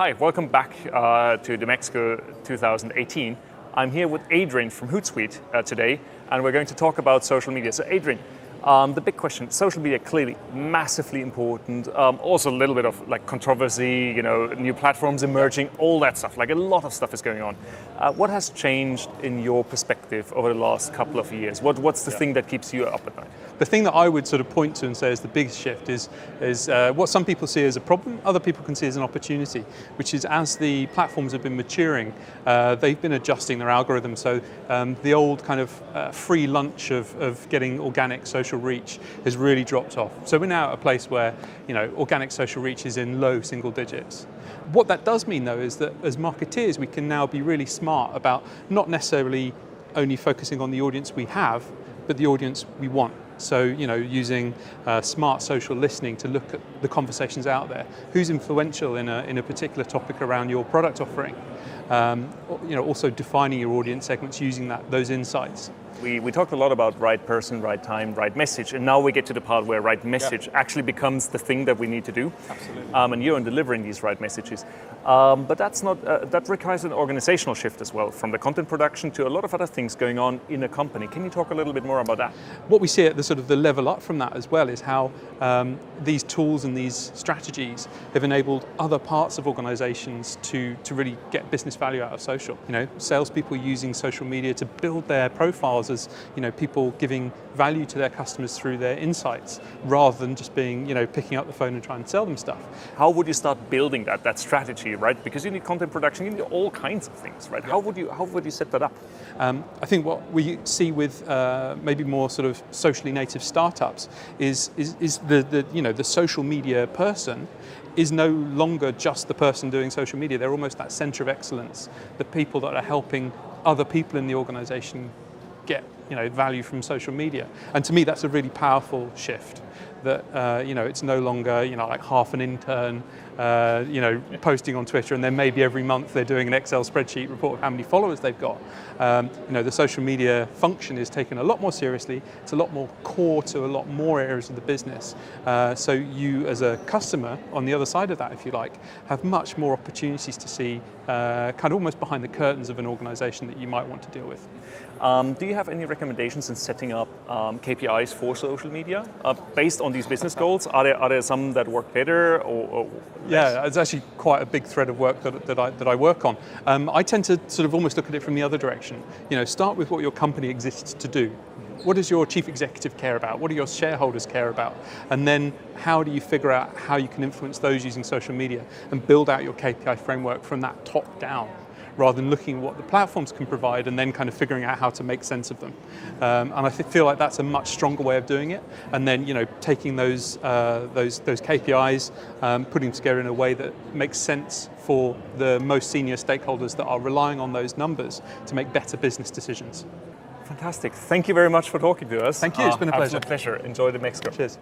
Hi, welcome back to DMEXCO 2018. I'm here with Adrian from Hootsuite today, and we're going to talk about social media. So Adrian, the big question, social media clearly massively important, also a little bit of like controversy, new platforms emerging, all that stuff, like a lot of stuff is going on. What has changed in your perspective over the last couple of years? What's the thing that keeps you up at night? The thing that I would sort of point to and say is the biggest shift is what some people see as a problem, other people can see as an opportunity, which is as the platforms have been maturing, they've been adjusting their algorithms. So the old kind of free lunch of getting organic social reach has really dropped off. So we're now at a place where organic social reach is in low single digits. What that does mean though is that as marketeers we can now be really smart about not necessarily only focusing on the audience we have, but the audience we want. So, using smart social listening to look at the conversations out there. Who's influential in a particular topic around your product offering? Also defining your audience segments using those insights. We talked a lot about right person, right time, right message, and now we get to the part where right message actually becomes the thing that we need to do. Absolutely. And you're in delivering these right messages. But that's not that requires an organizational shift as well, from the content production to a lot of other things going on in a company. Can you talk a little bit more about that? What we see at the level up from that as well is how these tools and these strategies have enabled other parts of organizations to really get business value out of social. Salespeople using social media to build their profiles as people giving value to their customers through their insights, rather than just being picking up the phone and trying to sell them stuff. How would you start building that strategy, right? Because you need content production, you need all kinds of things, right? How would you set that up? I think what we see with maybe more sort of socially native startups is the social media person is no longer just the person doing social media. They're almost that center of excellence, the people that are helping other people in the organization get value from social media. And to me that's a really powerful shift, that it's no longer like half an intern posting on Twitter, and then maybe every month they're doing an Excel spreadsheet report of how many followers they've got. The social media function is taken a lot more seriously. It's a lot more core to a lot more areas of the business. So you as a customer on the other side of that, if you like, have much more opportunities to see kind of almost behind the curtains of an organization that you might want to deal with. Do you have any recommendations in setting up KPIs for social media based on these business goals? Are there some that work better or Yeah, it's actually quite a big thread of work that I work on. I tend to sort of almost look at it from the other direction. Start with what your company exists to do. What does your chief executive care about? What do your shareholders care about? And then how do you figure out how you can influence those using social media and build out your KPI framework from that top down, rather than looking at what the platforms can provide and then kind of figuring out how to make sense of them. And I feel like that's a much stronger way of doing it. And then taking those KPIs, putting together in a way that makes sense for the most senior stakeholders that are relying on those numbers to make better business decisions. Fantastic. Thank you very much for talking to us. Thank you. It's been a pleasure. Absolute pleasure. Enjoy DMEXCO. Cheers.